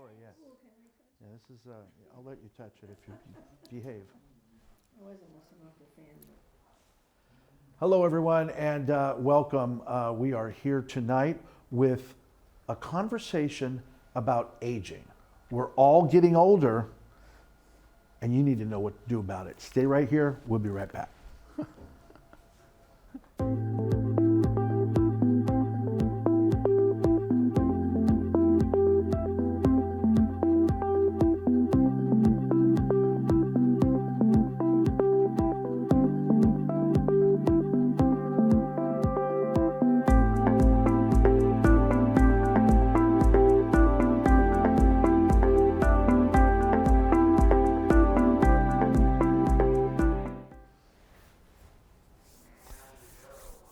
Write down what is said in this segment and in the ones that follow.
story, yeah. Yeah, this is, I'll let you touch it if you behave. I wasn't listening off the fan. Hello, everyone, and welcome. We are here tonight with a conversation about aging. We're all getting older, and you need to know what to do about it. Stay right here. We'll be right back.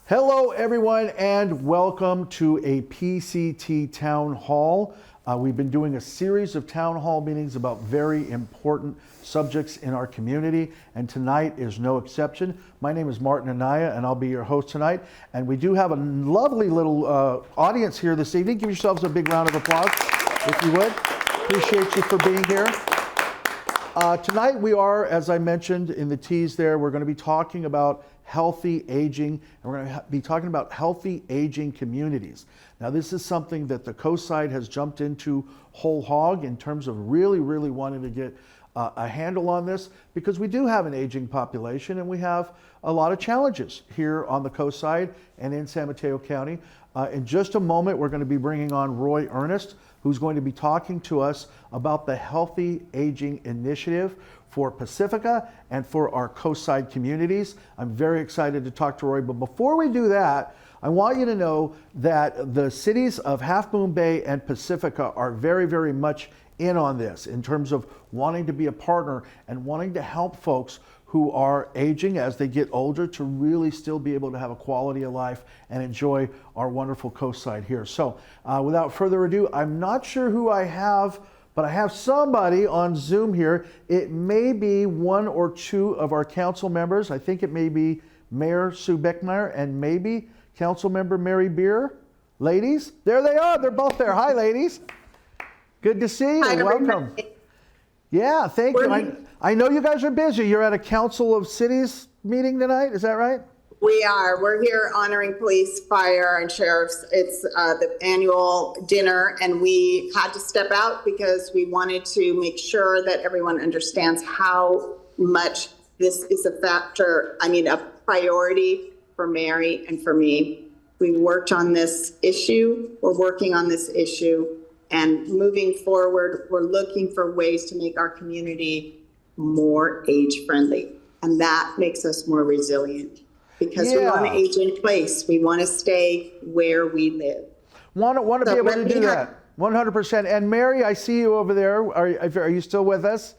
Hello, everyone, and welcome to a PCT Town Hall. We've been doing a series of town hall meetings about very important subjects in our community, and tonight is no exception. My name is Martin Anaya, and I'll be your host tonight. And we do have a lovely little audience here this evening. Give yourselves a big round of applause, if you would. Appreciate you for being here. Tonight we are, as I mentioned in the tease there, we're going to be talking about healthy aging, and we're going to be talking about healthy aging communities. Now, this is something that the Coast Side has jumped into whole hog in terms of really wanting to get a handle on this, because we do have an aging population and we have a lot of challenges here on the Coast Side and in San Mateo County. In just a moment, we're going to be bringing on Roy Earnest, who's going to be talking to us about the Healthy Aging Initiative for Pacifica and for our coastside communities. I'm very excited to talk to Roy, but before we do that, I want you to know that the cities of Half Moon Bay and Pacifica are very much in on this in terms of wanting to be a partner and wanting to help folks who are aging as they get older to really still be able to have a quality of life and enjoy our wonderful coastside here. So without further ado, I'm not sure who I have, but I have somebody on Zoom here. It may be one or two of our council members. I think it may be Mayor Sue Beckmeyer and maybe Council Member Mary Beer. Ladies, there they are. They're both there. Hi, ladies. Good to see you. Hi, welcome. everybody. Yeah, thank you. I know you guys are busy. You're at a Council of Cities meeting tonight. Is that right? We are. We're here honoring police, fire, and sheriffs. It's the annual dinner, and we had to step out because we wanted to make sure that everyone understands how much this is a factor, a priority for Mary and for me. We worked on this issue. We're working on this issue. And moving forward, we're looking for ways to make our community more age-friendly. And that makes us more resilient. Because we want to age in place. We want to stay where we live. Want to be able to do that. 100%. And Mary, I see you over there. Are you still with us?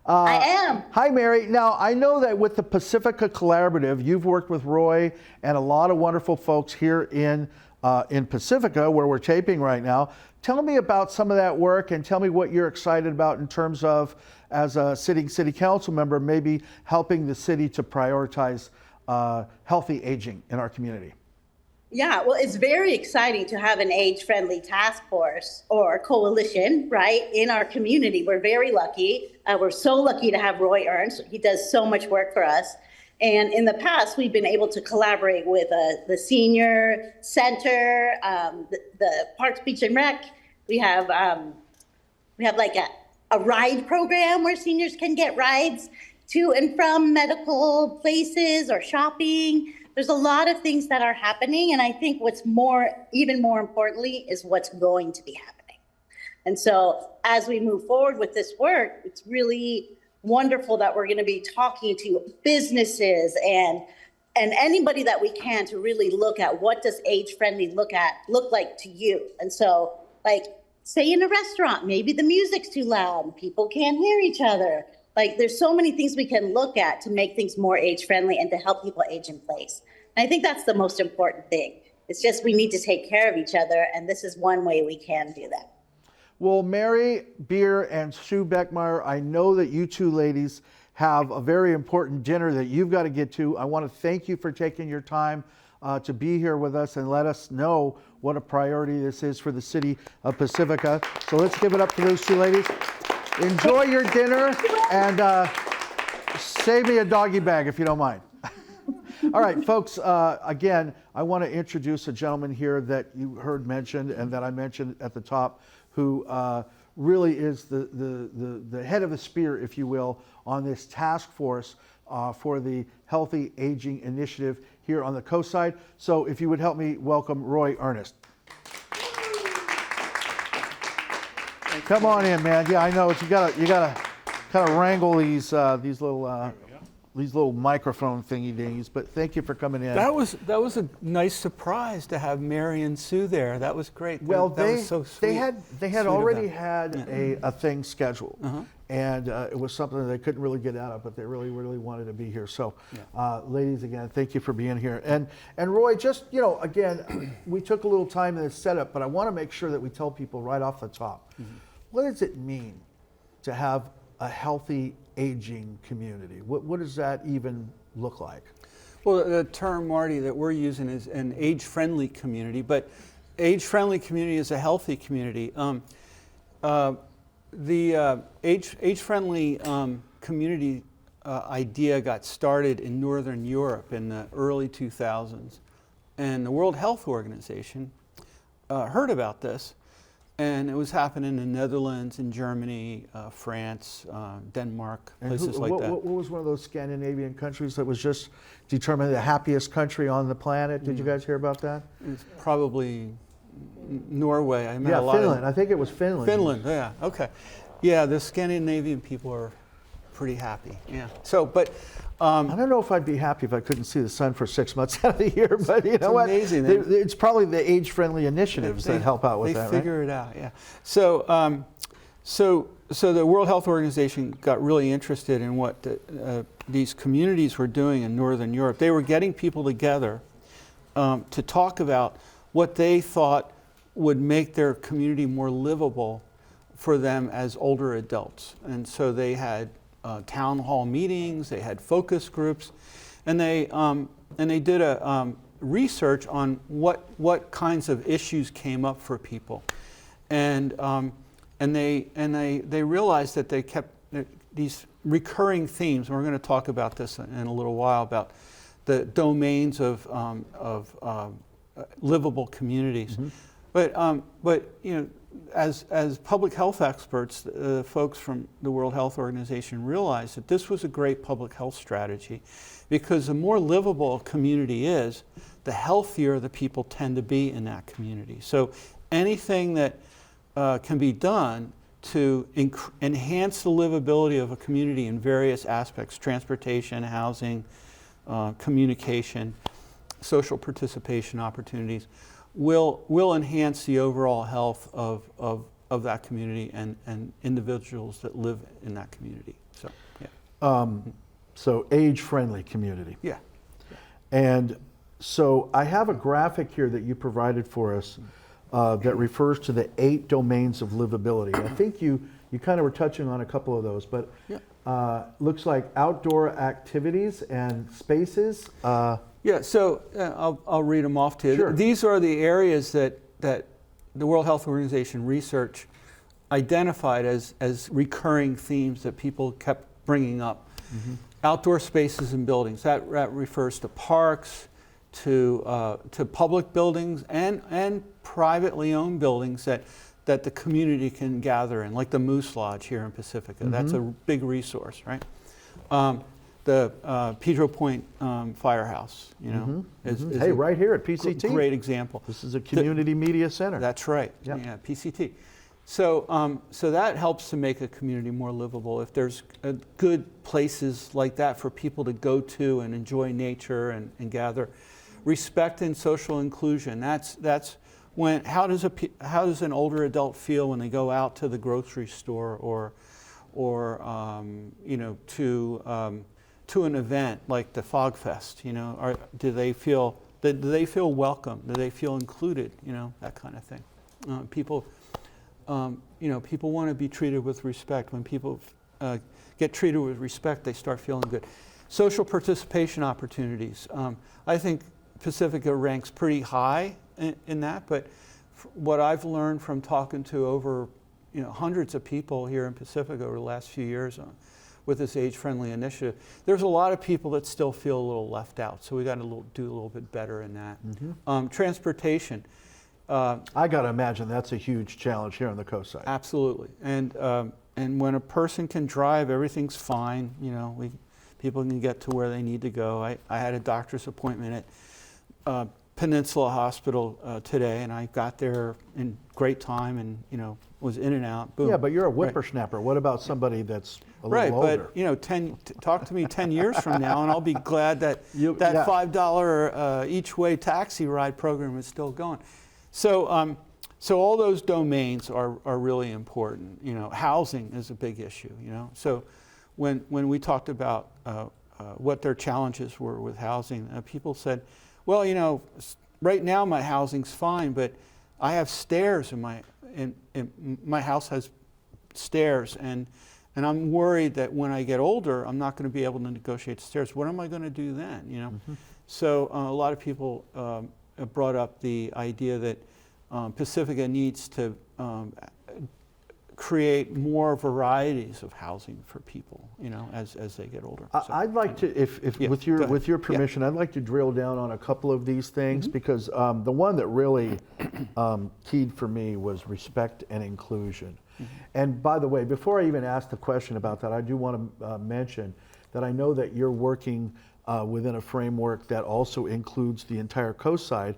I am. Hi, Mary. Now, I know that with the Pacifica Collaborative, you've worked with Roy and a lot of wonderful folks here in Pacifica, where we're taping right now. Tell me about some of that work and tell me what you're excited about in terms of, as a city council member, maybe helping the city to prioritize healthy aging in our community. Yeah, well, it's very exciting to have an age-friendly task force or coalition, right, in our community. We're very lucky. We're so lucky to have Roy Ernst. He does so much work for us. And in the past, we've been able to collaborate with the Senior Center, the Parks, Beach, and Rec. We have like a ride program where seniors can get rides to and from medical places or shopping. There's a lot of things that are happening. And I think what's even more importantly, is what's going to be happening. And so as we move forward with this work, it's really wonderful that we're going to be talking to businesses and anybody that we can to really look at what does age-friendly look like to you. And so, like, say in a restaurant, maybe the music's too loud, people can't hear each other. Like, there's so many things we can look at to make things more age-friendly and to help people age in place. And I think that's the most important thing. It's just we need to take care of each other, and this is one way we can do that. Well, Mary Beer and Sue Beckmeyer, I know that you two ladies have a very important dinner that you've got to get to. I want to thank you for taking your time to be here with us and let us know what a priority this is for the city of Pacifica. So let's give it up to those two ladies. Enjoy your dinner and save me a doggy bag if you don't mind. All right, folks, again, I want to introduce a gentleman here that you heard mentioned and that I mentioned at the top, who really is the head of the spear, if you will, on this task force for the Healthy Aging Initiative here on the coast side. So if you would help me welcome Roy Earnest. Come on in, man. Yeah, I know. You gotta kind of wrangle these little microphone thingy dingies, but thank you for coming in. That was a nice surprise to have Mary and Sue there. That was great. Well, that was so sweet. they had already had a thing scheduled, and it was something that they couldn't really get out of, but they really wanted to be here. So, ladies, again, thank you for being here. And Roy, just again, we took a little time in this setup, but I want to make sure that we tell people right off the top, what does it mean to have a healthy aging community? What does that even look like? Well, the term, Marty, that we're using is an age-friendly community, but age-friendly community is a healthy community. The age-friendly community idea got started in Northern Europe in the early 2000s, and the World Health Organization heard about this. And it was happening in the Netherlands, in Germany, France, Denmark, places like that. What was one of those Scandinavian countries that was just determined the happiest country on the planet? Did you guys hear about that? It's probably Norway. I met Yeah, a lot Finland. I think it was Finland. Finland, yeah, okay. Yeah, the Scandinavian people are pretty happy, yeah. So, but... I don't know if I'd be happy if I couldn't see the sun for 6 months out of the year, but you know what? Amazing. It's probably the age-friendly initiatives that help out with that, They figure it out, yeah. So, so the World Health Organization got really interested in what these communities were doing in Northern Europe. They were getting people together to talk about what they thought would make their community more livable for them as older adults. And so they had town hall meetings, they had focus groups, and they did a research on what kinds of issues came up for people, and they realized that they kept these recurring themes. And we're going to talk about this in a little while about the domains of livable communities, but as public health experts, folks from the World Health Organization realized that this was a great public health strategy, because the more livable a community is, the healthier the people tend to be in that community. So anything that can be done to enhance the livability of a community in various aspects, transportation, housing, communication, social participation opportunities, will enhance the overall health of that community and individuals that live in that community. So, yeah. So age-friendly community. Yeah. And so I have a graphic here that you provided for us that refers to the 8 domains of livability. I think you kind of were touching on a couple of those, but looks like outdoor activities and spaces. Yeah, so I'll read them off to you. Sure. These are the areas that the World Health Organization research identified as recurring themes that people kept bringing up. Outdoor spaces and buildings, that refers to parks, to public buildings and privately owned buildings that the community can gather in, like the Moose Lodge here in Pacifica. That's a big resource, right? The Pedro Point Firehouse, is Hey, right here at PCT. great example. This is a community media center. That's right. Yep. Yeah, PCT. So, so that helps to make a community more livable. If there's good places like that for people to go to and enjoy nature and gather, respect and social inclusion. That's when. How does an older adult feel when they go out to the grocery store or to an event like the Fog Fest? Do they feel welcome? Do they feel included? That kind of thing. People want to be treated with respect. When people get treated with respect, they start feeling good. Social participation opportunities. I think Pacifica ranks pretty high in that, but what I've learned from talking to over hundreds of people here in Pacifica over the last few years with this age-friendly initiative, there's a lot of people that still feel a little left out. So we got to do a little bit better in that. Mm-hmm. Transportation. I got to imagine that's a huge challenge here on the coast side. Absolutely. And when a person can drive, everything's fine. People can get to where they need to go. I had a doctor's appointment at Peninsula Hospital today, and I got there in great time and, was in and out. Boom. Yeah, but you're a whippersnapper. What about somebody that's a Right, little older? but talk to me 10 years from now, and I'll be glad that Yeah. $5 each way taxi ride program is still going. So, so all those domains are really important. Housing is a big issue. So when we talked about what their challenges were with housing, people said, well, right now my housing's fine, but I have stairs in my house has stairs, and I'm worried that when I get older, I'm not going to be able to negotiate stairs. What am I going to do then? Mm-hmm. So a lot of people brought up the idea that Pacifica needs to create more varieties of housing for people, as they get older. So, I'd like to, if Yeah, with go ahead. your permission, I'd like to drill down on a couple of these things because the one that really keyed for me was respect and inclusion. And by the way, before I even ask the question about that, I do want to mention that I know that you're working within a framework that also includes the entire coast side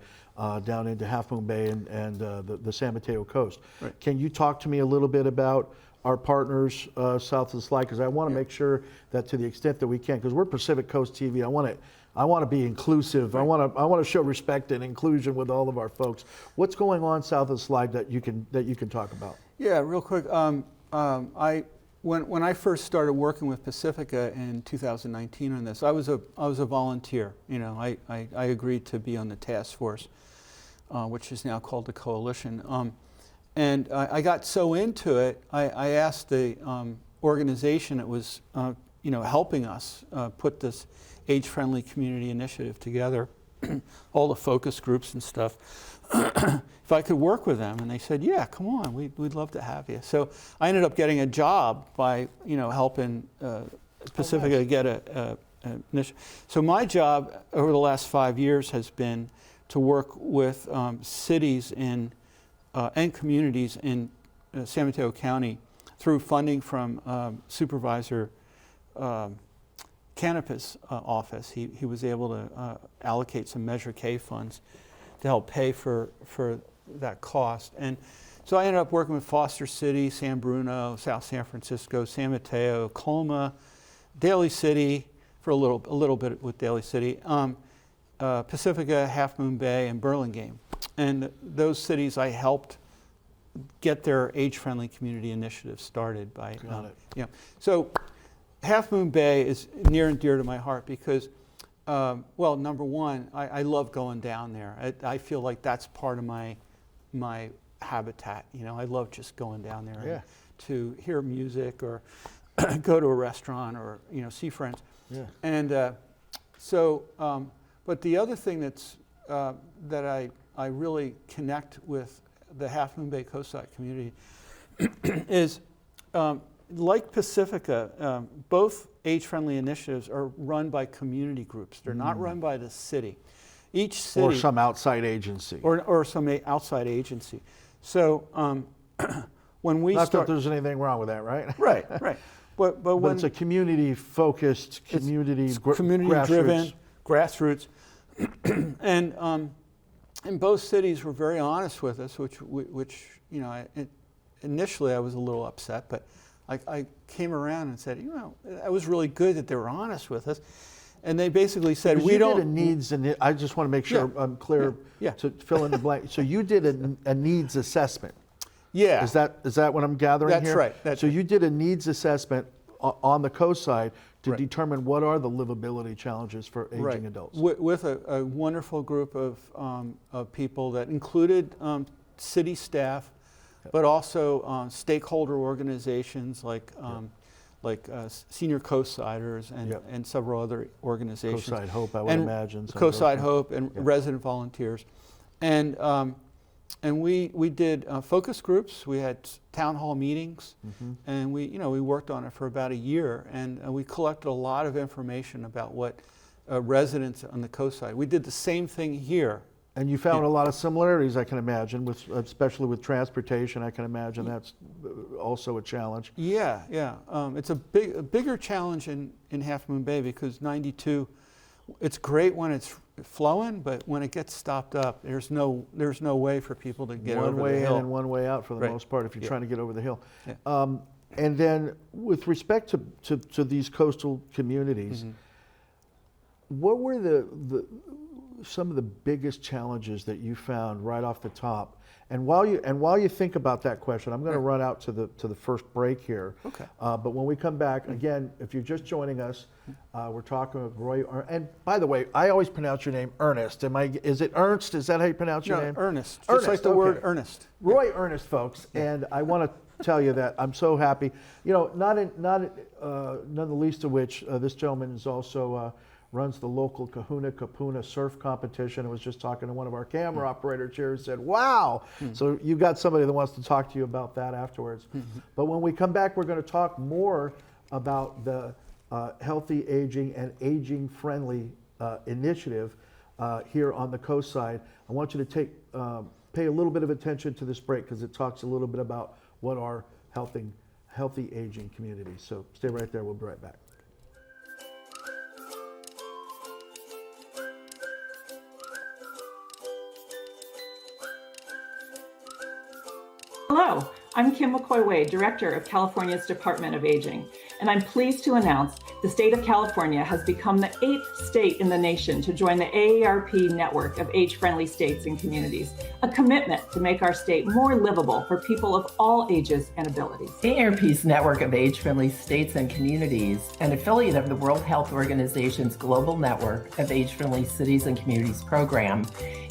down into Half Moon Bay and the San Mateo coast. Right. Can you talk to me a little bit about our partners south of the slide? Because I want to make sure that to the extent that we can, because we're Pacific Coast TV, I want to be inclusive. Right. I want to show respect and inclusion with all of our folks. What's going on south of the slide that you can talk about? Yeah, real quick. When I first started working with Pacifica in 2019 on this, I was a volunteer. I agreed to be on the task force, which is now called the coalition. And I got so into it, I asked the organization that was helping us put this age-friendly community initiative together, all the focus groups and stuff, if I could work with them. And they said, yeah, come on, we'd love to have you. So I ended up getting a job by helping Pacifica get an initiative. So my job over the last 5 years has been to work with cities and communities in San Mateo County through funding from Supervisor Canepa's office. He was able to allocate some Measure K funds to help pay for that cost. And so I ended up working with Foster City, San Bruno, South San Francisco, San Mateo, Colma, Daly City, for a little bit with Daly City, Pacifica, Half Moon Bay, and Burlingame. And those cities I helped get their age-friendly community initiative started by. Got it. So Half Moon Bay is near and dear to my heart because well, number one, I love going down there. I feel like that's part of my habitat. I love just going down there to hear music or go to a restaurant or see friends. Yeah. And but the other thing that's that I really connect with the Half Moon Bay coastside community is like Pacifica, both age-friendly initiatives are run by community groups. They're not run by the city. Each city... Or some outside agency. Or some outside agency. So when we Not that there's anything wrong with that, right? Right. But when it's a community-focused, community-driven, grassroots. And both cities were very honest with us, which initially I was a little upset, but I came around and said, that was really good that they were honest with us. And they basically said, we don't... You did a needs, and I just want to make sure I'm clear to fill in the blank. So you did a needs assessment. Yeah. Is that what I'm gathering here? That's right. So you did a needs assessment on the coast side to determine what are the livability challenges for aging adults. With a wonderful group of people that included city staff, but also stakeholder organizations like like Senior Coastsiders and, Yep. and several other organizations. Coastside Hope, I would And imagine. some of those Coastside things. Hope and Yeah. resident volunteers. And we did focus groups. We had town hall meetings, and we worked on it for about a year, and we collected a lot of information about what residents on the coastside. We did the same thing here. And you found a lot of similarities, I can imagine, with especially with transportation. I can imagine that's also a challenge. Yeah, yeah. It's a bigger challenge in Half Moon Bay because 92, it's great when it's flowing, but when it gets stopped up, there's no way for people to get One over the way in hill. and one way out for the Right. most part if you're Yeah. trying to get over the hill. Yeah. And then with respect to these coastal communities, what were some of the biggest challenges that you found right off the top? And while you think about that question, I'm going to run out to the first break here. Okay. But when we come back, again, if you're just joining us, we're talking with Roy. And by the way, I always pronounce your name Earnest. Is it Ernst? Is that how you pronounce your No, name? Earnest. Just Earnest, like the okay. word earnest. Roy Earnest, folks, and I want to tell you that I'm so happy. You know, none the least of which this gentleman is also runs the local Kahuna Kapuna surf competition. I was just talking to one of our camera operators here and said, "Wow!" So you've got somebody that wants to talk to you about that afterwards. But when we come back, we're going to talk more about the healthy aging and aging-friendly initiative here on the coast side. I want you to pay a little bit of attention to this break because it talks a little bit about what are healthy aging communities. So stay right there. We'll be right back. Hello, I'm Kim McCoy-Wade, Director of California's Department of Aging, and I'm pleased to announce the state of California has become the 8th state in the nation to join the AARP network of age-friendly states and communities, a commitment to make our state more livable for people of all ages and abilities. AARP's network of age-friendly states and communities, an affiliate of the World Health Organization's global network of age-friendly cities and communities program,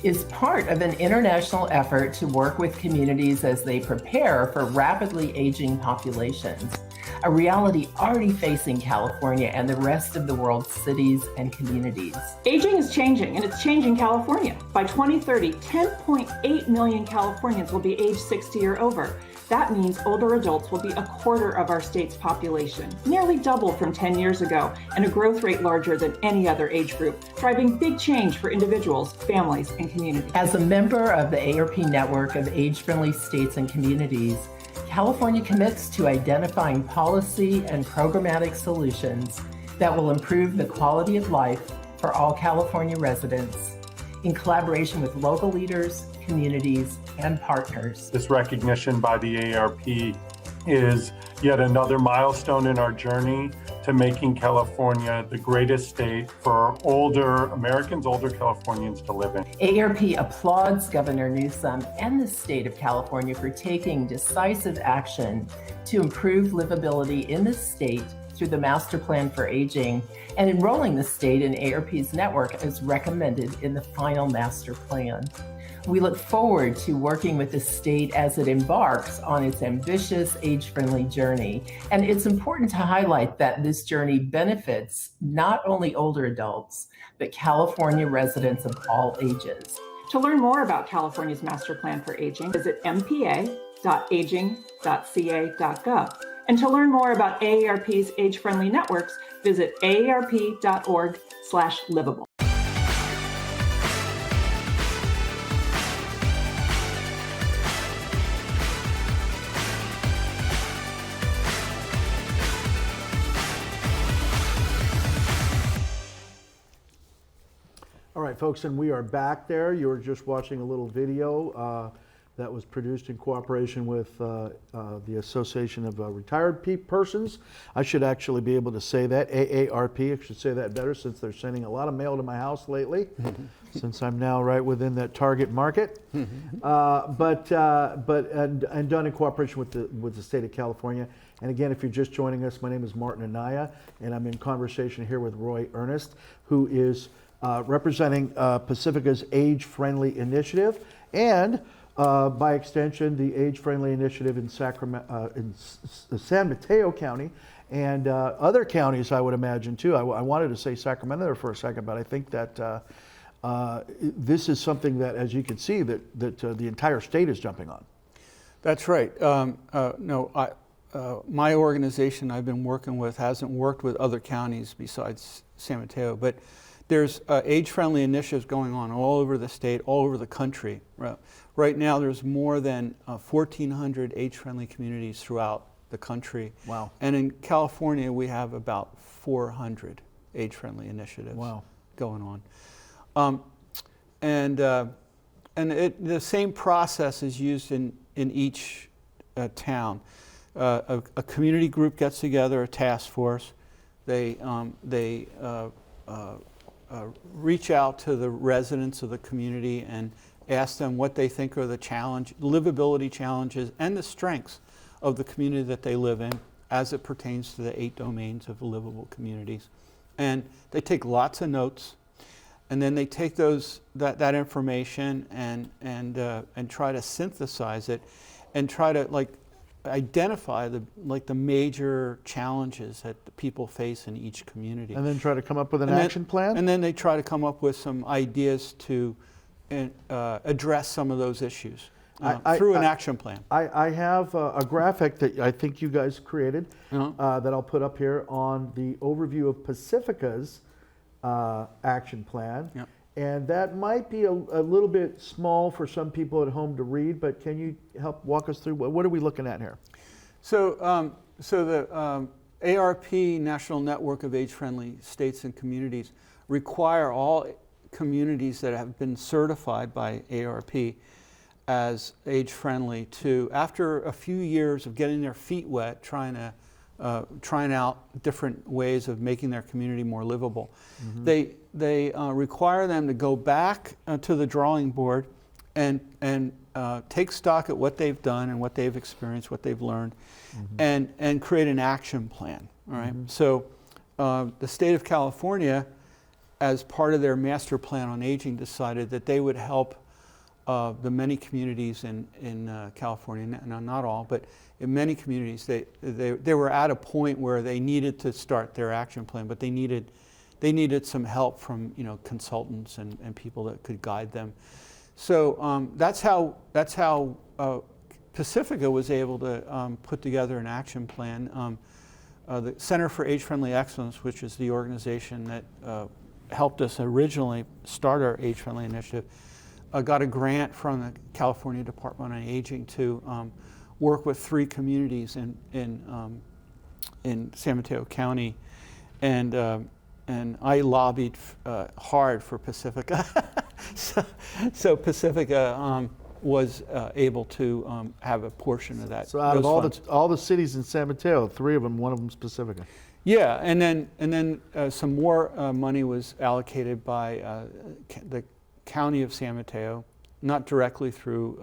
is part of an international effort to work with communities as they prepare for rapidly aging populations, a reality already facing California and the rest of the world's cities and communities. Aging is changing, and it's changing California. By 2030, 10.8 million Californians will be age 60 or over. That means older adults will be a quarter of our state's population, nearly double from 10 years ago, and a growth rate larger than any other age group, driving big change for individuals, families, and communities. As a member of the AARP network of age-friendly states and communities, California commits to identifying policy and programmatic solutions that will improve the quality of life for all California residents in collaboration with local leaders, communities, and partners. This recognition by the AARP is yet another milestone in our journey to making California the greatest state for older Americans, older Californians to live in. AARP applauds Governor Newsom and the state of California for taking decisive action to improve livability in the state through the Master Plan for Aging and enrolling the state in AARP's network as recommended in the final master plan. We look forward to working with the state as it embarks on its ambitious age-friendly journey. And it's important to highlight that this journey benefits not only older adults, but California residents of all ages. To learn more about California's Master Plan for Aging, visit mpa.aging.ca.gov. And to learn more about AARP's age-friendly networks, visit aarp.org/livable. All right, folks, and we are back there. You were just watching a little video that was produced in cooperation with the Association of Retired Persons. I should actually be able to say that, AARP. I should say that better since they're sending a lot of mail to my house lately, since I'm now right within that target market. But done in cooperation with the state of California. And again, if you're just joining us, my name is Martin Anaya, and I'm in conversation here with Roy Earnest, who is representing Pacifica's age-friendly initiative, and by extension, the age-friendly initiative in San Mateo County and other counties, I would imagine too. I wanted to say Sacramento there for a second, but I think that this is something that, as you can see, that the entire state is jumping on. That's right. No, my organization I've been working with hasn't worked with other counties besides San Mateo, but there's age-friendly initiatives going on all over the state, all over the country. Right now, there's more than 1,400 age-friendly communities throughout the country. Wow. And in California, we have about 400 age-friendly initiatives going on. The same process is used in each town. A community group gets together, a task force. They reach out to the residents of the community and ask them what they think are the livability challenges and the strengths of the community that they live in as it pertains to the 8 domains of livable communities. And they take lots of notes, and then they take that information and try to synthesize it and try to identify the major challenges that the people face in each community. And then try to come up with an action plan? And then they try to come up with some ideas to address some of those issues through an action plan. I have a graphic that I think you guys created that I'll put up here on the overview of Pacifica's action plan. Yep. And that might be a little bit small for some people at home to read, but can you help walk us through what are we looking at here? So, the ARP, National Network of Age-Friendly States and Communities, require all communities that have been certified by ARP as age-friendly to, after a few years of getting their feet wet, trying out different ways of making their community more livable. Mm-hmm. They require them to go back to the drawing board and take stock at what they've done and what they've experienced, what they've learned, and create an action plan. All right. So the state of California, as part of their master plan on aging, decided that they would help the many communities in California, not all, but in many communities, they were at a point where they needed to start their action plan, but they needed some help from consultants and people that could guide them. So that's how Pacifica was able to put together an action plan. The Center for Age-Friendly Excellence, which is the organization that helped us originally start our age-friendly initiative, got a grant from the California Department on Aging to work with 3 communities in San Mateo County, and I lobbied hard for Pacifica. so Pacifica was able to have a portion of that. So out of all the cities in San Mateo, 3 of them, one of them is Pacifica. Yeah, and then some more money was allocated by the County of San Mateo, not directly through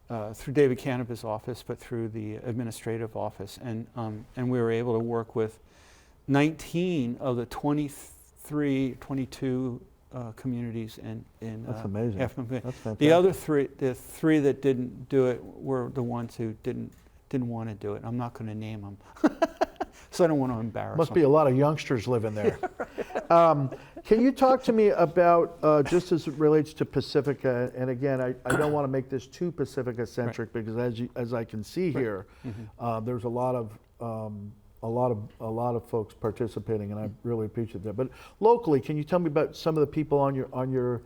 David Canepa's office, but through the administrative office, and we were able to work with 19 of the 22 communities in That's amazing. That's fantastic. The other 3, the 3 that didn't do it were the ones who didn't want to do it. I'm not going to name them. So I don't want to embarrass Must them. be a lot of youngsters living there. Can you talk to me about, just as it relates to Pacifica, and again, I don't want to make this too Pacifica-centric, because as I can see here, there's a lot of folks participating, and I really appreciate that. But locally, can you tell me about some of the people on your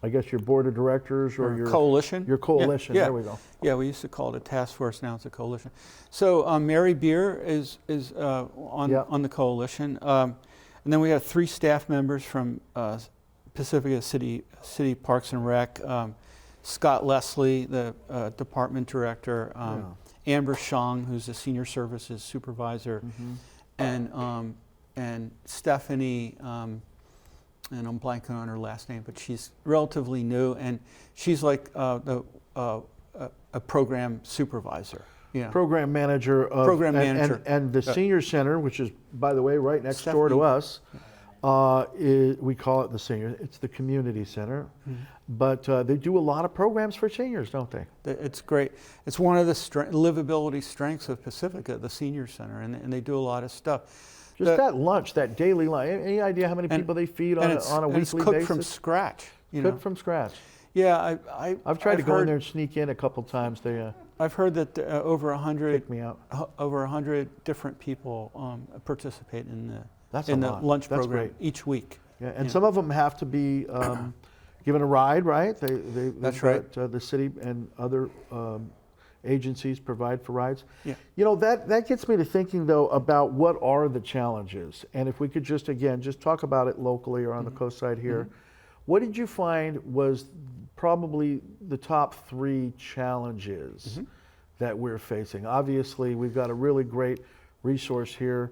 I guess your board of directors or your coalition? Your coalition. Yeah. There we go. Yeah, we used to call it a task force. Now it's a coalition. So Mary Beer is on the coalition, and then we have 3 staff members from Pacifica City Parks and Rec. Scott Leslie, the department director. Amber Shang, who's the senior services supervisor, and Stephanie. And I'm blanking on her last name, but she's relatively new, and she's like a program supervisor. Program manager. And the senior center, which is, by the way, right next door to us, we call it the senior. It's the community center. but they do a lot of programs for seniors, don't they? It's great. It's one of the livability strengths of Pacifica, the senior center, and they do a lot of stuff. Just that lunch, that daily lunch. Any idea how many people they feed on a weekly basis? It's cooked from scratch. Cooked from scratch. Yeah, I've tried to go in there and sneak in a couple times. I've heard that over 100 kick me out. Over 100 different people participate in the lunch That's program great. each week. Yeah, and some of them have to be given a ride, right? That's right. The city and other agencies provide for rides. Yeah. You know, that gets me to thinking, though, about what are the challenges. And if we could just talk about it locally or on the coast side here. What did you find was probably the top 3 challenges that we're facing? Obviously, we've got a really great resource here,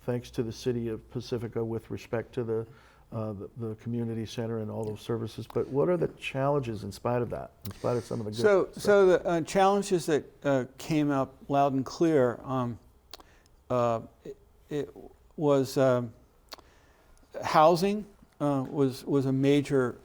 thanks to the city of Pacifica with respect to the community center and all those services. But what are the challenges in spite of that, in spite of some of the good stuff? So the challenges that came up loud and clear, it was housing was a major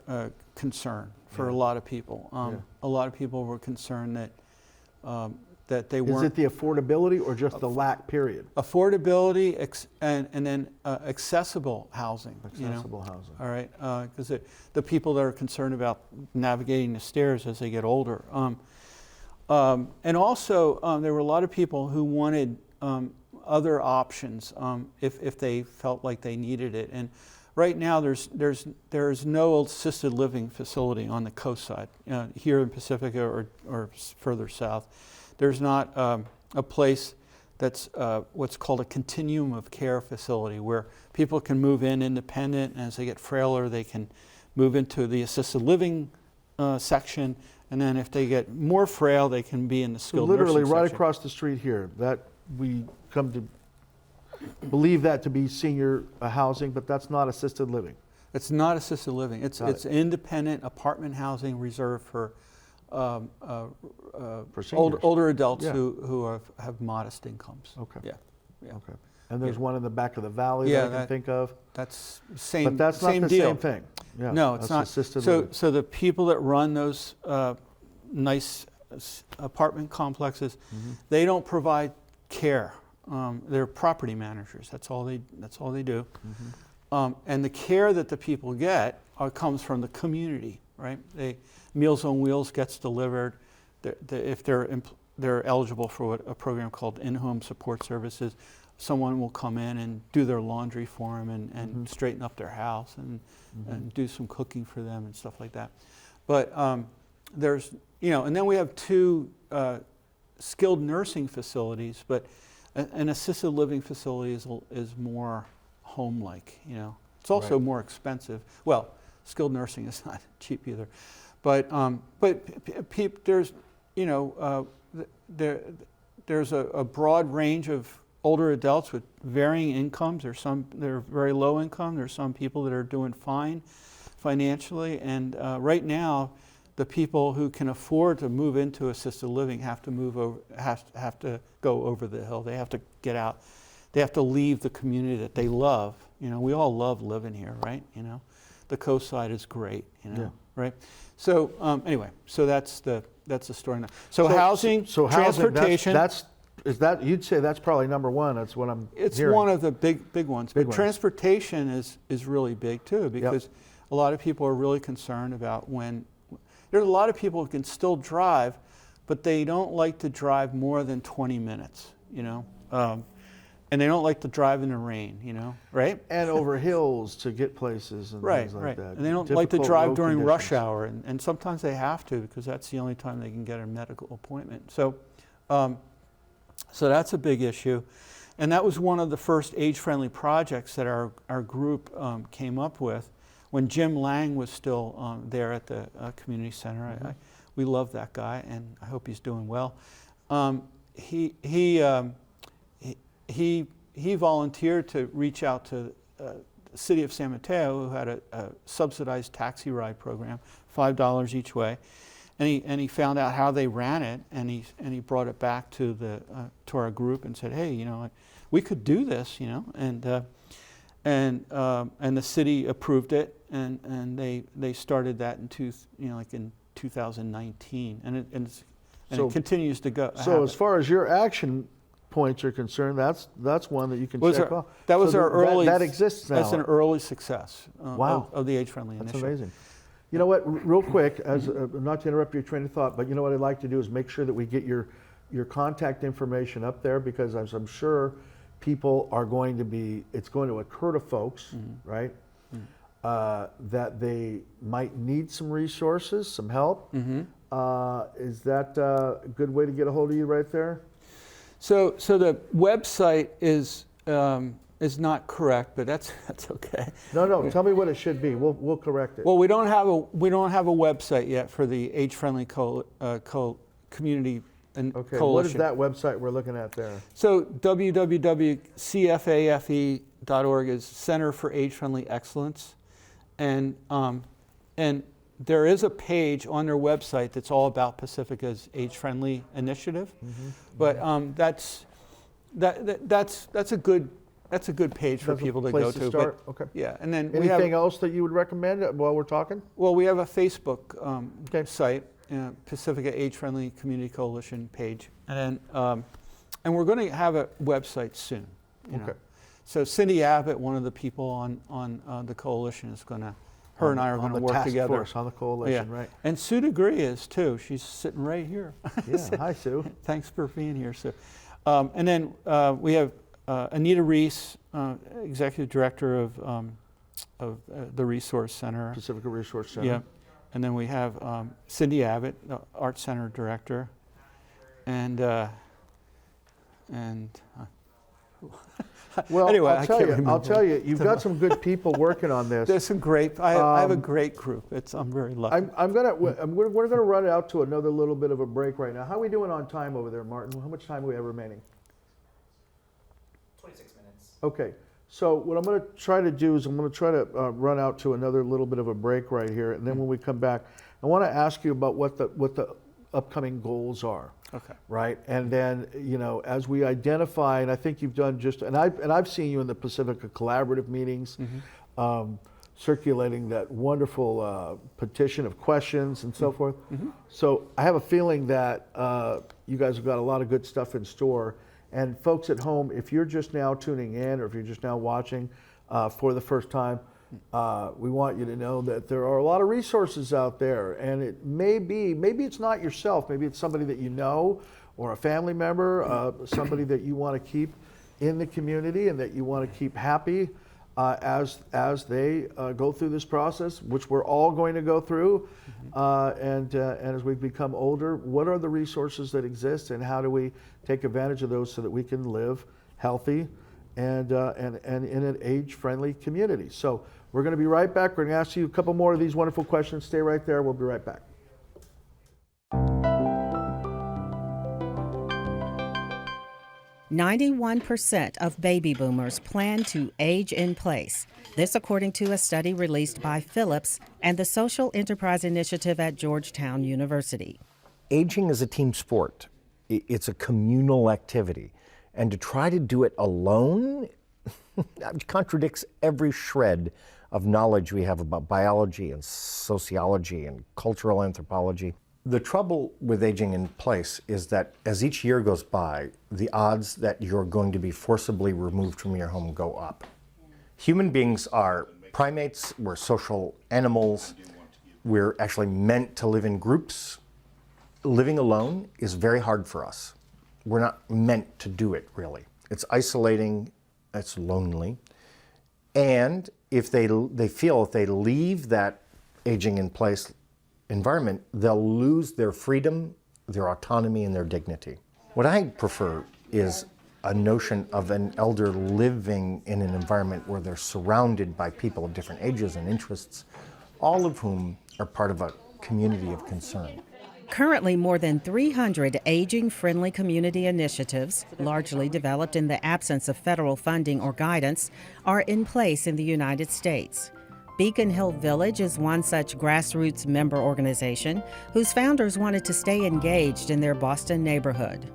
concern for a lot of people. A lot of people were concerned that they weren't. Is it the affordability or just the lack, period? Affordability and then accessible housing. Accessible housing. All right, because the people that are concerned about navigating the stairs as they get older. And also, there were a lot of people who wanted other options if they felt like they needed it. And right now, there's no assisted living facility on the coast side here in Pacifica or further south. There's not a place that's what's called a continuum of care facility where people can move in independent, and as they get frailer, they can move into the assisted living section, and then if they get more frail, they can be in the skilled nursing section. Literally right across the street here, that we come to believe that to be senior housing, but that's not assisted living. It's not assisted living. It's independent apartment housing reserved for older adults who have modest incomes. Okay. Yeah. Okay. And there's one in the back of the valley that I can think of. That's same. But that's not same the deal. same thing. Yeah, No, it's that's not. Assisted living. So the people that run those nice apartment complexes, they don't provide care. They're property managers. That's all they do. And the care that the people get comes from the community, right? Meals on Wheels gets delivered. If they're eligible for a program called in-home support services, someone will come in and do their laundry for them and straighten up their house and do some cooking for them and stuff like that. But there's, and then we have 2 skilled nursing facilities, but an assisted living facility is more home-like, It's also more expensive. Well, skilled nursing is not cheap either. But there's, there's a broad range of older adults with varying incomes. There's some that are very low income. There's some people that are doing fine financially. And right now, the people who can afford to move into assisted living have to go over the hill. They have to get out. They have to leave the community that they love. We all love living here, right? The coast side is great. Right? So anyway, so that's the story now. So housing, transportation. You'd say that's probably number 1. That's what I'm It's hearing. one of the big ones. But transportation is really big too, because a lot of people are really concerned about there's a lot of people who can still drive, but they don't like to drive more than 20 minutes, and they don't like to drive in the rain, right? And over hills to get places and things like that. And they don't like to drive during rush conditions. hour, and sometimes they have to because that's the only time they can get a medical appointment. So that's a big issue. And that was one of the first age-friendly projects that our group came up with when Jim Lang was still there at the community center. We love that guy, and I hope he's doing well. He volunteered to reach out to the city of San Mateo, who had a subsidized taxi ride program, $5 each way, and he found out how they ran it, and he brought it back to our group and said, hey, we could do this, the city approved it, and they started that in 2019, and it continues to go. So as far as your action points are concerned, that's one that you can check off. That was our early. That exists now. That's an early success. Wow. Of the age-friendly That's initiative. amazing. You know what? Real quick, as not to interrupt your train of thought, but you know what I'd like to do is make sure that we get your contact information up there, because as I'm sure people are going to be. It's going to occur to folks, right? That they might need some resources, some help. Is that a good way to get a hold of you right there? So the website is not correct, but that's okay. No. Tell me what it should be. We'll correct it. Well, we don't have a website yet for the age-friendly community and Okay. coalition. What is that website we're looking at there? So www.cfafe.org is Center for Age-Friendly Excellence, and there is a page on their website that's all about Pacifica's age-friendly initiative. But that's a good page for That's a people to place go to to. start? Okay. Yeah, and then Anything else that you would recommend while we're talking? well, we have a Facebook site, Pacifica Age-Friendly Community Coalition page, and we're going to have a website soon. You know. Okay. So Cindy Abbott, one of the people on the coalition, is going to. Her and I are going to work together. On the task force, on the coalition, right? And Sue DeGree is too. She's sitting right here. Yeah. Hi, Sue. Thanks for being here, Sue. And then we have Anita Reese, Executive Director of the Resource Center. Pacifica Resource Center. Yeah. And then we have Cindy Abbott, the Art Center Director, and Well, anyway, I'll tell you, you've got some good people working on this. There's some great. I have a great group. I'm very lucky. We're gonna run out to another little bit of a break right now. How are we doing on time over there, Martin? How much time do we have remaining? 26 minutes. Okay. So what I'm going to try to do is I'm going to try to run out to another little bit of a break right here, and then when we come back, I want to ask you about what the upcoming goals are. Okay. Right, and then as we identify, and I think you've done I've seen you in the Pacifica Collaborative meetings, circulating that wonderful petition of questions and so forth. So I have a feeling that you guys have got a lot of good stuff in store. And folks at home, if you're just now tuning in, or if you're just now watching for the first time, we want you to know that there are a lot of resources out there, and it maybe it's not yourself, maybe it's somebody that you know, or a family member, somebody that you want to keep in the community and that you want to keep happy as they go through this process, which we're all going to go through, and as we become older. What are the resources that exist, and how do we take advantage of those so that we can live healthy and in an age-friendly community? So we're going to be right back. We're going to ask you a couple more of these wonderful questions. Stay right there. We'll be right back. "91% of baby boomers plan to age in place. This according to a study released by Philips and the Social Enterprise Initiative at Georgetown University. Aging is a team sport. It's a communal activity. And to try to do it alone contradicts every shred of knowledge we have about biology and sociology and cultural anthropology. The trouble with aging in place is that as each year goes by, the odds that you're going to be forcibly removed from your home go up. Human beings are primates, we're social animals, we're actually meant to live in groups. Living alone is very hard for us. We're not meant to do it, really. It's isolating, it's lonely, and if they feel if they leave that aging in place environment, they'll lose their freedom, their autonomy, and their dignity. What I prefer is a notion of an elder living in an environment where they're surrounded by people of different ages and interests, all of whom are part of a community of concern. Currently, more than 300 aging-friendly community initiatives, largely developed in the absence of federal funding or guidance, are in place in the United States. Beacon Hill Village is one such grassroots member organization whose founders wanted to stay engaged in their Boston neighborhood.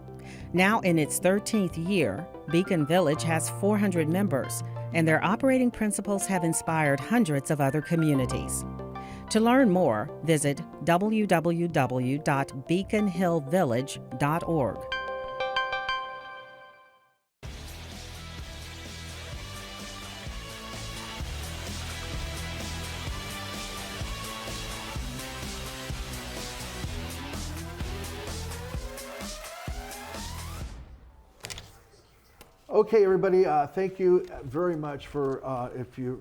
Now in its 13th year, Beacon Village has 400 members, and their operating principles have inspired hundreds of other communities. To learn more, visit www.beaconhillvillage.org. Okay, everybody, thank you very much for, if you're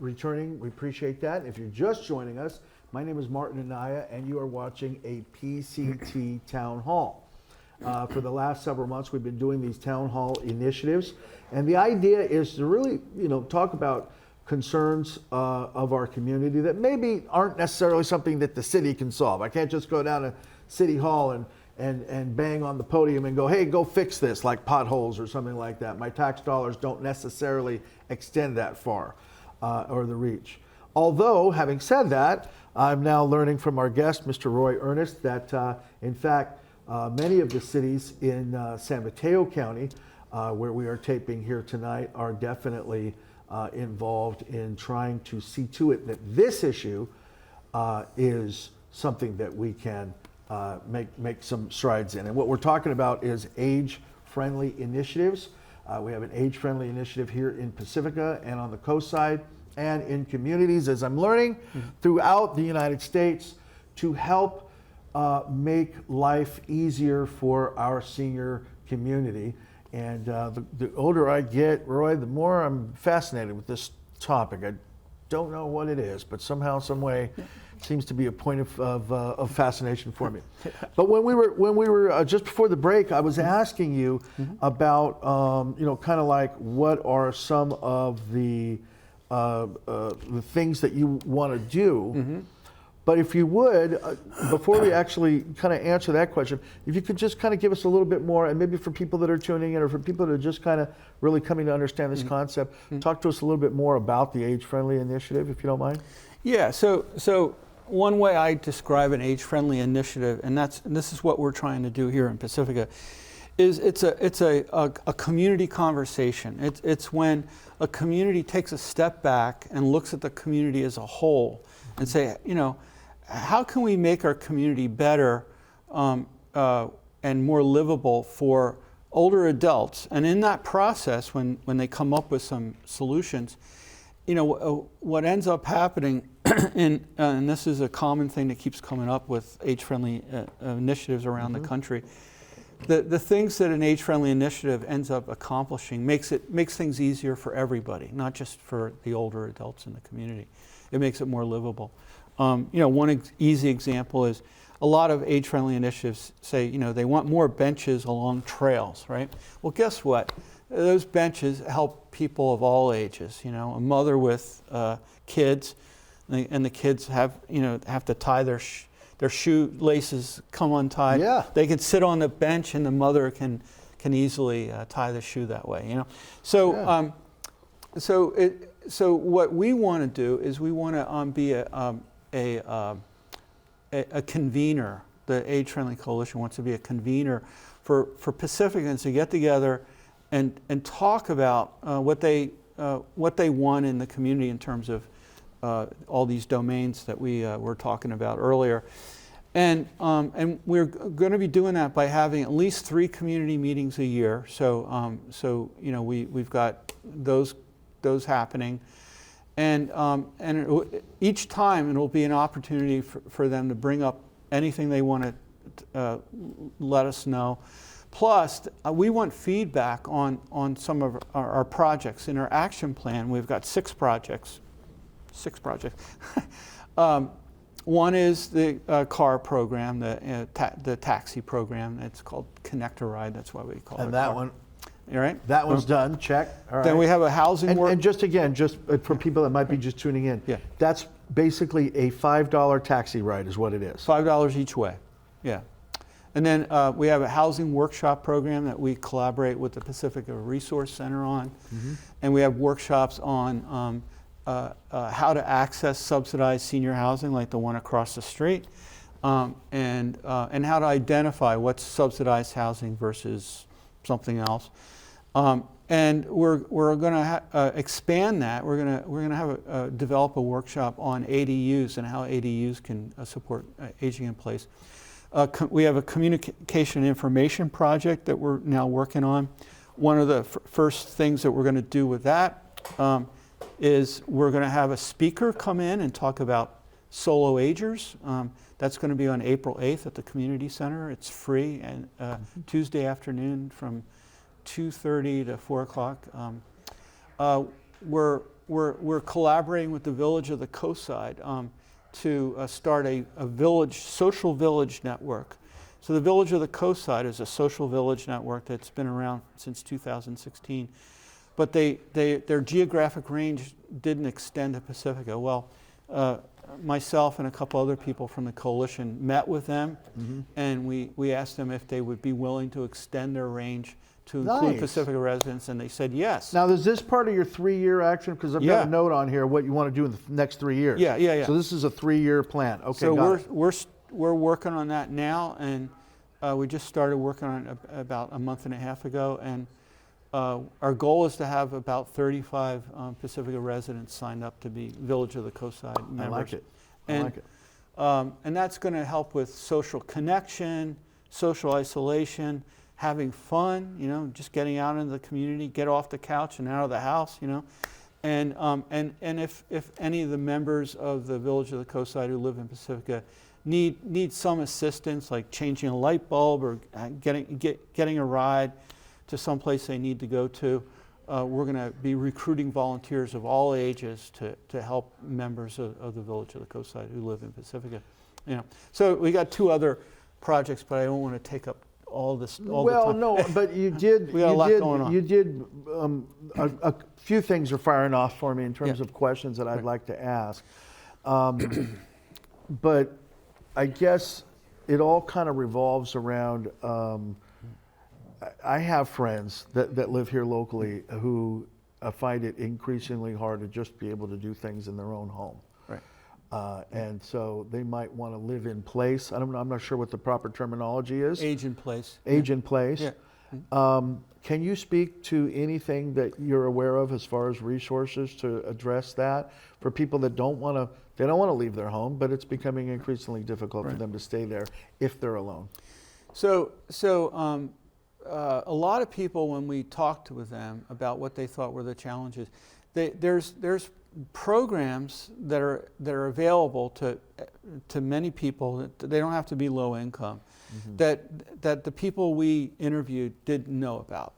returning, we appreciate that. If you're just joining us, my name is Martin Anaya, and you are watching a PCT Town Hall. For the last several months, we've been doing these Town Hall initiatives, and the idea is to really, talk about concerns of our community that maybe aren't necessarily something that the city can solve. I can't just go down to City Hall and bang on the podium and go, hey, go fix this, like potholes or something like that. My tax dollars don't necessarily extend that far or the reach. Although, having said that, I'm now learning from our guest, Mr. Roy Earnest, that in fact, many of the cities in San Mateo County, where we are taping here tonight, are definitely involved in trying to see to it that this issue is something that we can make some strides in. And what we're talking about is age-friendly initiatives. We have an age-friendly initiative here in Pacifica and on the coast side and in communities, as I'm learning, throughout the United States to help make life easier for our senior community. And the older I get, Roy, the more I'm fascinated with this topic. I don't know what it is, but somehow, some way, seems to be a point of fascination for me. But when we were just before the break, I was asking you about kind of like what are some of the things that you want to do. But if you would, before we actually kind of answer that question, if you could just kind of give us a little bit more, and maybe for people that are tuning in or for people that are just kind of really coming to understand this concept, talk to us a little bit more about the age-friendly initiative, if you don't mind. Yeah, so one way I describe an age-friendly initiative, and this is what we're trying to do here in Pacifica, is it's a community conversation. It's when a community takes a step back and looks at the community as a whole and say, how can we make our community better and more livable for older adults? And in that process, when they come up with some solutions, what ends up happening, and this is a common thing that keeps coming up with age-friendly initiatives around the country, the things that an age-friendly initiative ends up accomplishing makes things easier for everybody, not just for the older adults in the community. It makes it more livable. One easy example is a lot of age-friendly initiatives say, they want more benches along trails, right? Well, guess what? Those benches help people of all ages. A mother with kids, and the kids have to tie their shoelaces come untied. Yeah. They can sit on the bench, and the mother can easily tie the shoe that way. So Yeah. So what we want to do is we want to be a convener. The Age Friendly Coalition wants to be a convener for Pacificans to get together and talk about what they want in the community in terms of all these domains that we were talking about earlier. And we're going to be doing that by having at least 3 community meetings a year. So we've got those happening, and each time it will be an opportunity for them to bring up anything they want to let us know. Plus, we want feedback on some of our projects. In our action plan, we've got 6 projects. 6 projects. One is the car program, the taxi program. It's called Connect a Ride. That's why we call it. And that one. All right. That one's done. Check. All right. Then we have a housing And just for people that might be just tuning in, Yeah. that's basically a $5 taxi ride is what it is. $5 each way. Yeah. And then we have a housing workshop program that we collaborate with the Pacifica Resource Center on. And we have workshops on how to access subsidized senior housing, like the one across the street, and how to identify what's subsidized housing versus something else. And we're going to expand that. We're going to have develop a workshop on ADUs and how ADUs can support aging in place. We have a communication information project that we're now working on. One of the first things that we're going to do with that is we're going to have a speaker come in and talk about solo agers. That's going to be on April 8th at the community center. It's free, and Tuesday afternoon from 2:30 to 4 o'clock. We're collaborating with the Village of the Coastside to start a social village network. So the Village of the Coastside is a social village network that's been around since 2016, but their geographic range didn't extend to Pacifica. Well, myself and a couple other people from the coalition met with them, and we asked them if they would be willing to extend their range to include Pacifica residents, and they said yes. Now, is this part of your 3-year action? Because I've got a note on here what you want to do in the next 3 years. Yeah. So this is a 3-year plan. Okay, so we're working on that now, and we just started working on it about a month and a half ago, and our goal is to have about 35 Pacifica residents signed up to be Village of the Coastside members. I like it. And, I like it. And that's going to help with social connection, social isolation, having fun, just getting out into the community, get off the couch and out of the house, And if any of the members of the Village of the Coastside who live in Pacifica need some assistance, like changing a light bulb or getting a ride to some place they need to go to, we're going to be recruiting volunteers of all ages to help members of the Village of the Coastside who live in Pacifica. So we got 2 other projects, but I don't want to take up all the time. Well, no, but you did. We got a lot going on. You did. A few things are firing off for me in terms of questions that I'd like to ask. But I guess it all kind of revolves around. I have friends that live here locally who find it increasingly hard to just be able to do things in their own home. And so they might want to live in place. I'm not sure what the proper terminology is. Age in place. Age in place. Yeah. Can you speak to anything that you're aware of as far as resources to address that for people that don't want to leave their home, but it's becoming increasingly difficult for them to stay there if they're alone? So a lot of people, when we talked with them about what they thought were the challenges, there's programs that are available to many people. They don't have to be low income. That the people we interviewed didn't know about.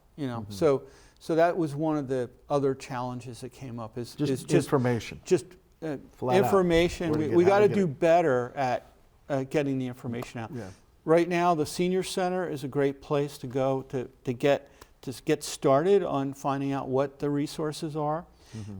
So that was one of the other challenges that came up. Is just information. Just information. We got to do better at getting the information out. Yeah. Right now, the senior center is a great place to go to get started on finding out what the resources are.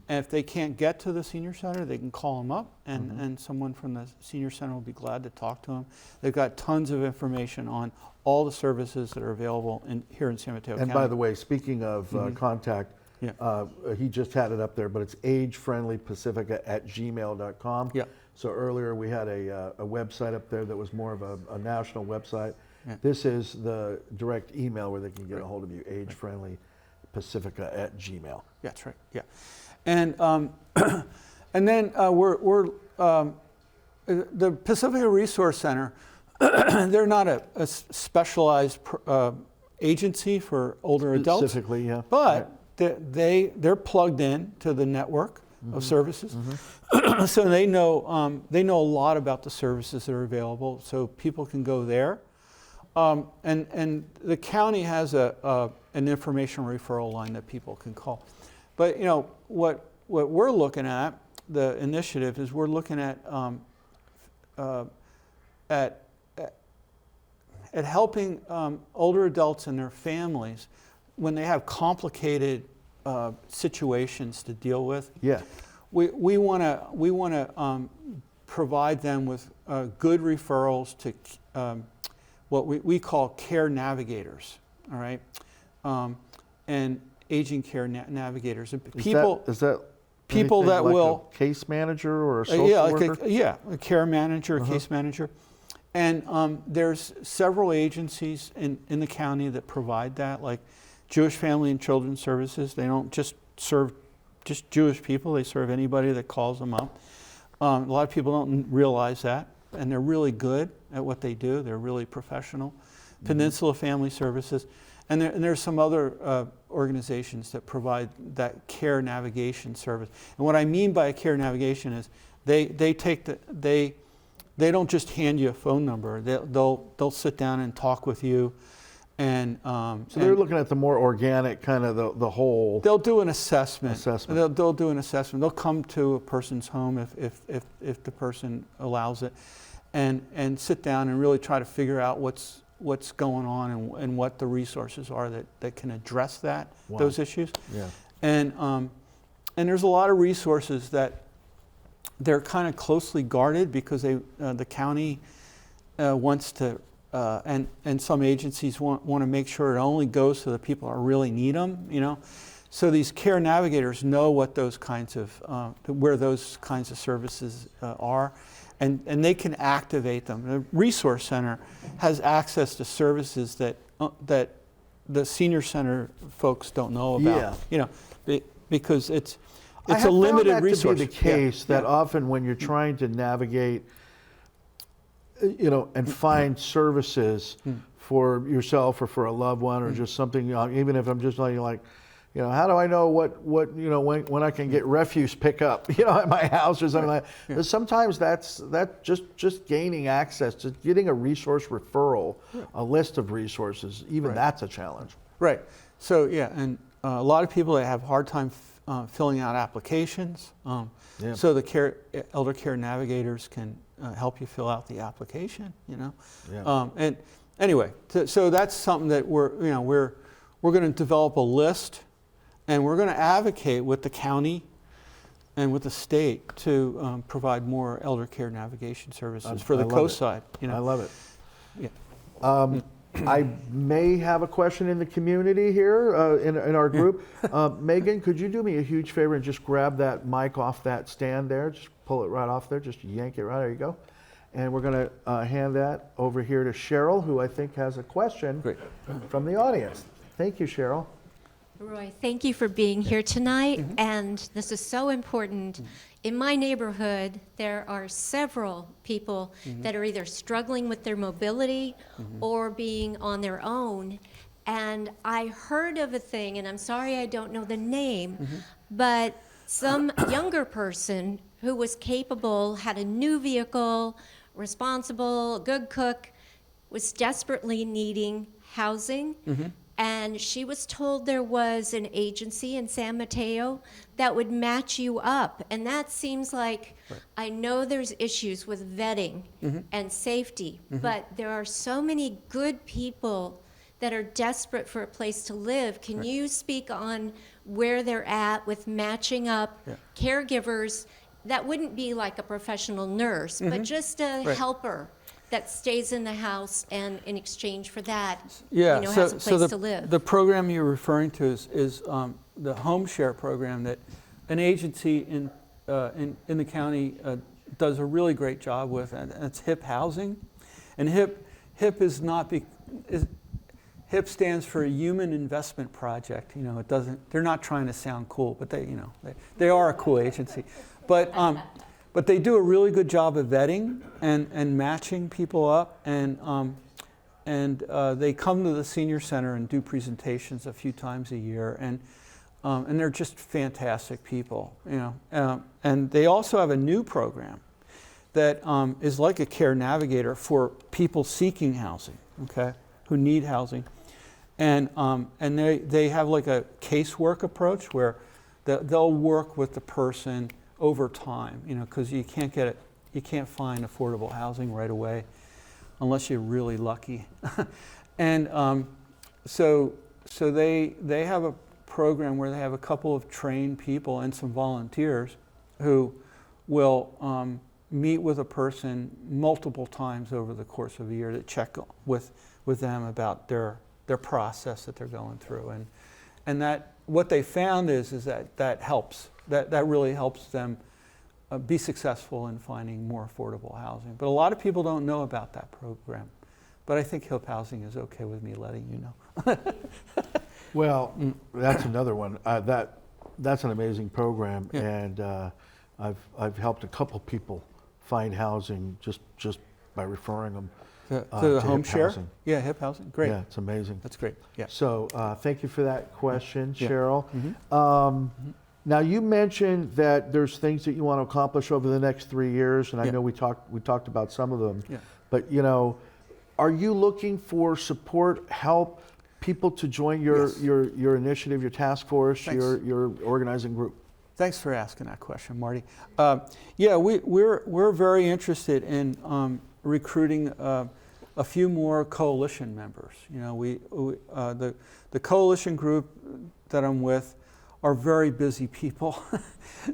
And if they can't get to the senior center, they can call them up, and someone from the senior center will be glad to talk to them. They've got tons of information on all the services that are available here in San Mateo County. And by the way, speaking of contact, he just had it up there, but it's agefriendlypacifica@gmail.com. Yeah. So earlier we had a website up there that was more of a national website. This is the direct email where they can get a hold of you, agefriendlypacifica@gmail. That's right. Yeah. And then we're the Pacifica Resource Center. They're not a specialized agency for older adults. Specifically, yeah. But they're plugged in to the network of services, so they know a lot about the services that are available. So people can go there, and the county has an information referral line that people can call. But what we're looking at, the initiative is we're looking at helping older adults and their families when they have complicated situations to deal with. Yeah. We want to provide them with good referrals to what we call care navigators. All right, and aging care navigators. People Is that people anything that like will a case manager or a social worker? A care manager, a case manager. And there's several agencies in the county that provide that, like Jewish Family and Children's Services. They don't just serve just Jewish people. They serve anybody that calls them up. A lot of people don't realize that, and they're really good at what they do. They're really professional. Peninsula Family Services. And there's some other organizations that provide that care navigation service. And what I mean by a care navigation is they don't just hand you a phone number. They'll sit down and talk with you. And so they're looking at the more organic kind of the whole. They'll do an assessment. They'll do an assessment. They'll come to a person's home if the person allows it, and sit down and really try to figure out what's going on and what the resources are that can address those issues. Yeah. And there's a lot of resources that they're kind of closely guarded because the county wants to. And some agencies want to make sure it only goes to the people that really need them, So these care navigators know what those kinds of, where those kinds of services are, and they can activate them. The Resource Center has access to services that the Senior Center folks don't know about, because it's a limited resource. To be the case that often when you're trying to navigate and find services for yourself or for a loved one or just something, even if I'm just like, how do I know what when I can get refuse pickup, at my house or something like that. But sometimes that's just gaining access, just getting a resource referral, a list of resources, even that's a challenge. Right. So and a lot of people that have a hard time filling out applications. So the elder care navigators can help you fill out the application, and anyway, so that's something that we're going to develop a list, and we're going to advocate with the county and with the state to provide more elder care navigation services for the coast side. I love it. Yeah. I may have a question in the community here in our group. Megan, could you do me a huge favor and just grab that mic off that stand there? Just pull it right off there. Just yank it right. There you go. And we're going to hand that over here to Cheryl, who I think has a question from the audience. Thank you, Cheryl. Roy, thank you for being here tonight. And this is so important. In my neighborhood, there are several people that are either struggling with their mobility or being on their own. And I heard of a thing, and I'm sorry I don't know the name, but some younger person who was capable, had a new vehicle, responsible, a good cook, was desperately needing housing. And she was told there was an agency in San Mateo that would match you up. And that seems like, I know there's issues with vetting and safety, but there are so many good people that are desperate for a place to live. Can you speak on where they're at with matching up caregivers that wouldn't be like a professional nurse, but just a helper that stays in the house, and in exchange for that, has a place to live. The program you're referring to is the home share program that an agency in the county does a really great job with, and it's HIP housing. And HIP is not HIP stands for Human Investment Project. It doesn't. They're not trying to sound cool, but they are a cool agency. But they do a really good job of vetting and matching people up, and they come to the senior center and do presentations a few times a year, and they're just fantastic people, and they also have a new program that is like a care navigator for people seeking housing, who need housing, and they have like a casework approach where they'll work with the person over time, because you can't find affordable housing right away unless you're really lucky. And so they have a program where they have a couple of trained people and some volunteers who will meet with a person multiple times over the course of a year to check with them about their process that they're going through, and that what they found is that helps. That really helps them be successful in finding more affordable housing. But a lot of people don't know about that program. But I think HIP housing is okay with me letting you know. Well, that's another one. That's an amazing program, Yeah. and I've helped a couple people find housing just by referring them To the home HIP share? housing. Yeah, HIP housing, great. Yeah, it's amazing. That's great, yeah. So thank you for that question, Yeah. Cheryl. Now you mentioned that there's things that you want to accomplish over the next 3 years, and I Yeah. know we talked about some of them. Yeah. But are you looking for support, help, people to join your Yes. your initiative, your task force, Thanks. your organizing group? Thanks for asking that question, Marty. Yeah, we're very interested in recruiting a few more coalition members. The coalition group that I'm with are very busy people,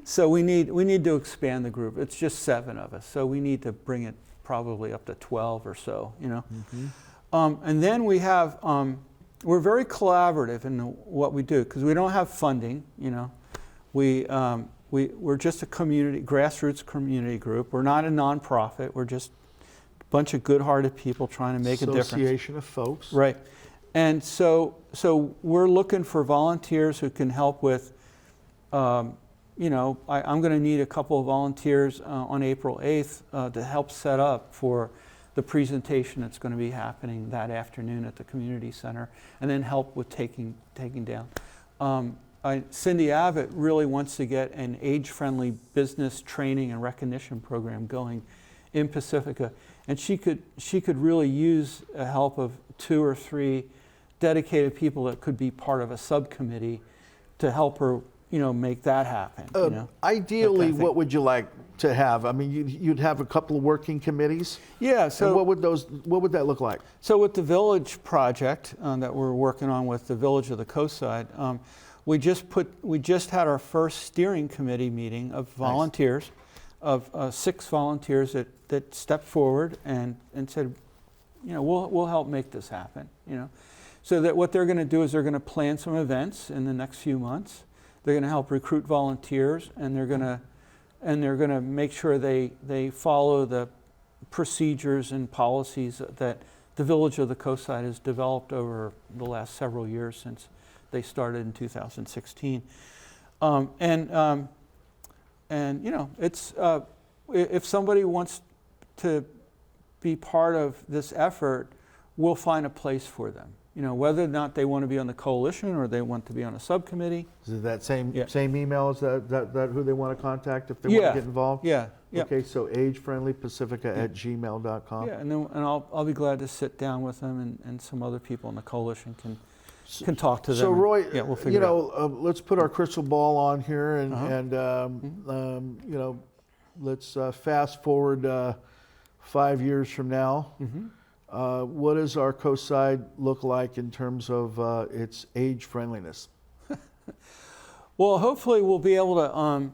so we need to expand the group. It's just 7 of us, so we need to bring it probably up to 12 or so. And then we have we're very collaborative in what we do because we don't have funding. We're just a grassroots community group. We're not a nonprofit. We're just a bunch of good-hearted people trying to make a difference. Association of folks. Right. And so we're looking for volunteers who can help with, I'm going to need a couple of volunteers on April 8th to help set up for the presentation that's going to be happening that afternoon at the community center, and then help with taking down. Cindy Abbott really wants to get an age-friendly business training and recognition program going in Pacifica, and she could really use the help of 2 or 3 dedicated people that could be part of a subcommittee to help her, make that happen. Ideally, that kind of what would you like to have? I mean, you'd have a couple of working committees. Yeah. And So what would that look like? So with the Village project that we're working on with the Village of the Coastside, we just had our first steering committee meeting of volunteers, of 6 volunteers that stepped forward and said, we'll help make this happen. So that what they're going to do is they're going to plan some events in the next few months. They're going to help recruit volunteers, and they're going to make sure they follow the procedures and policies that the Village of the Coastside has developed over the last several years since they started in 2016. It's if somebody wants to be part of this effort, we'll find a place for them. Whether or not they want to be on the coalition or they want to be on a subcommittee. Is it that same Yeah. same email as that who they want to contact if they want to get involved? Yeah. Okay, so agefriendlypacifica@gmail.com. Yeah, and I'll be glad to sit down with them, and some other people in the coalition can talk to them. So Roy, yeah, we'll figure it out. let's put our crystal ball on here, and let's fast forward 5 years from now. What does our coastside look like in terms of its age friendliness? Well, hopefully we'll be able to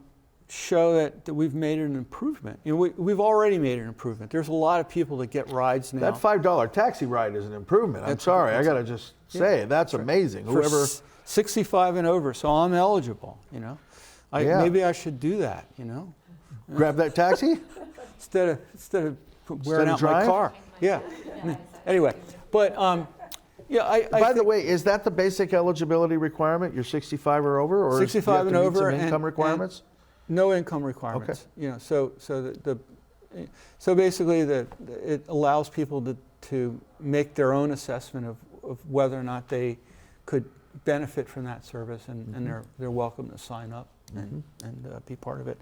show that we've made an improvement. We've already made an improvement. There's a lot of people that get rides now. That $5 taxi ride is an improvement. I'm sorry, I got to just say that's amazing. For Whoever 65 and over, so I'm eligible. Yeah. Maybe I should do that. grab that taxi. instead of wearing out my drive? car. Yeah. Anyway, but By the way, is that the basic eligibility requirement? You're 65 or over, or 65 do you have and to meet over, some income requirements? no income requirements. So basically it allows people to make their own assessment of whether or not they could benefit from that service, and they're welcome to sign up and be part of it.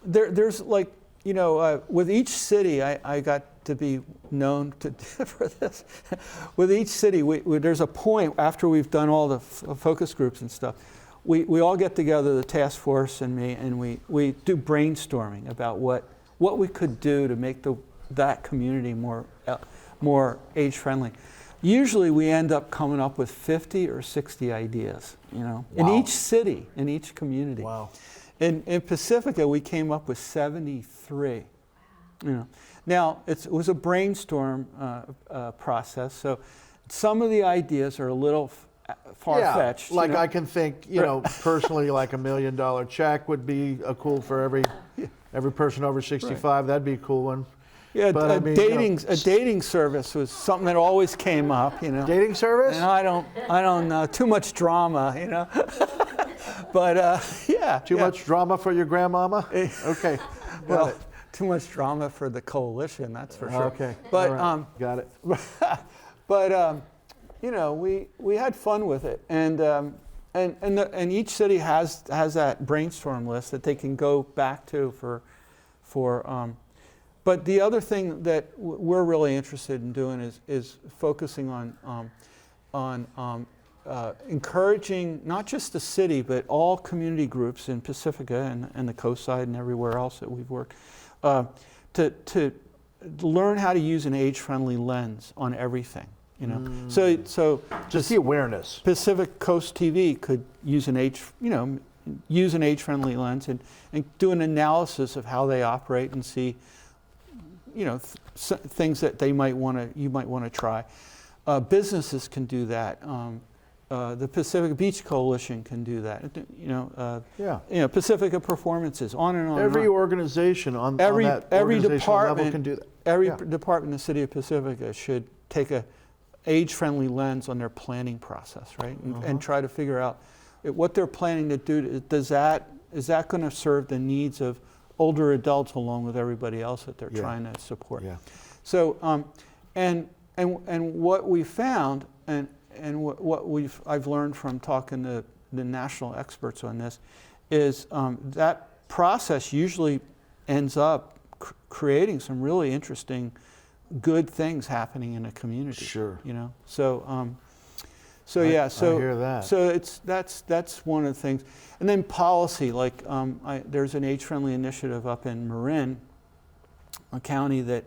There's like, with each city, I got to be known for this. With each city, there's a point after we've done all the focus groups and stuff, we all get together, the task force and me, and we do brainstorming about what we could do to make that community more age friendly. Usually we end up coming up with 50 or 60 ideas, in each city, in each community. Wow. In Pacifica, we came up with 73. Now, it was a brainstorm process, so some of the ideas are a little far-fetched. Yeah, like I can think, personally, like $1 million check would be cool for every person over 65. That'd be a cool one. Yeah, But I mean, a dating service was something that always came up, you know. Dating service? And I don't know, too much drama, you know. But yeah. Too much drama for your grandmama? Okay. Well, too much drama for the coalition, that's for sure. Okay. But all right. Got it. but you know, we had fun with it, and each city has that brainstorm list that they can go back to for. But the other thing that we're really interested in doing is focusing on encouraging not just the city but all community groups in Pacifica and the coast side and everywhere else that we've worked to learn how to use an age-friendly lens on everything. You know, so Just the awareness. Pacific Coast TV could use an age-friendly lens and do an analysis of how they operate and see, you know, things that you might want to try. Businesses can do that. The Pacific Beach Coalition can do that. You know, Pacifica Performances, on and on. Every and on. organization on every that organizational department level can do that. Every Yeah. department in the city of Pacifica should take a age-friendly lens on their planning process, right? And try to figure out what they're planning to do. Is that going to serve the needs of older adults along with everybody else that they're trying to support? Yeah. So, and what we found, and what I've learned from talking to the national experts on this, is that process usually ends up creating some really interesting, good things happening in a community. Sure. You know, so I hear that. So that's one of the things, and then policy. Like there's an age-friendly initiative up in Marin, a county that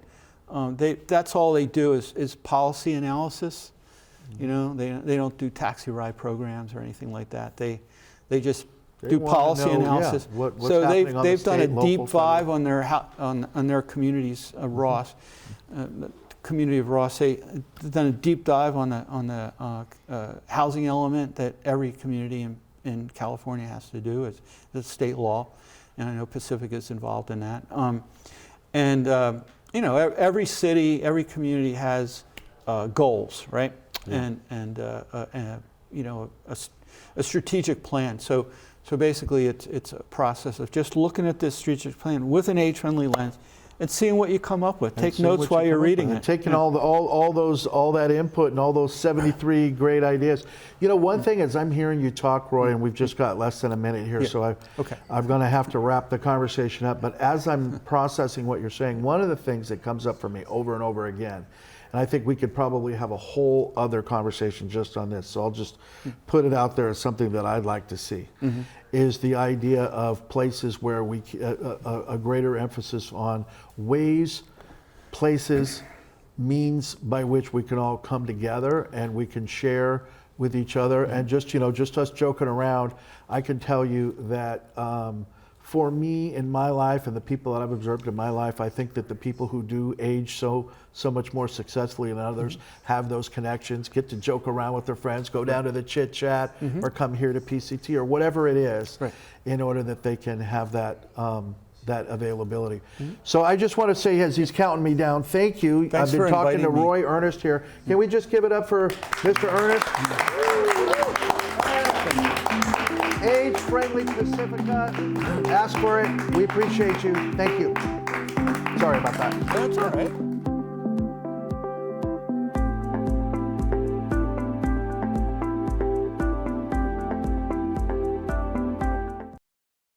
that's all they do is policy analysis. You know, they don't do taxi ride programs or anything like that. They just do wanna policy know, analysis. what's So happening on the they've done a state, deep local, dive federal. on their communities, Ross, the community of Ross. They've done a deep dive on the housing element that every community in California has to do. It's the state law, and I know Pacifica is involved in that. You know, every city, every community has goals, right? Yeah. And you know, a strategic plan. So basically, it's a process of just looking at this strategic plan with an age-friendly lens and seeing what you come up with. Take notes while you're reading it. Taking all that input and all those 73 great ideas. You know, one thing is I'm hearing you talk, Roy, and we've just got less than a minute here, so I'm going to have to wrap the conversation up. But as I'm processing what you're saying, one of the things that comes up for me over and over again, and I think we could probably have a whole other conversation just on this, so I'll just put it out there as something that I'd like to see, is the idea of places where we, a greater emphasis on ways, places, means by which we can all come together and we can share with each other. And just, you know, just us joking around, I can tell you that for me in my life and the people that I've observed in my life, I think that the people who do age so much more successfully than others have those connections, get to joke around with their friends, go down to the chit chat, or come here to PCT or whatever it is, in order that they can have that that availability. So I just want to say, as he's counting me down, thank you. Thanks I've been for talking to inviting me. Roy Earnest here. Can we just give it up for Mr. Earnest? Age-friendly Pacifica. Ask for it. We appreciate you. Thank you. Sorry about that. That's all right.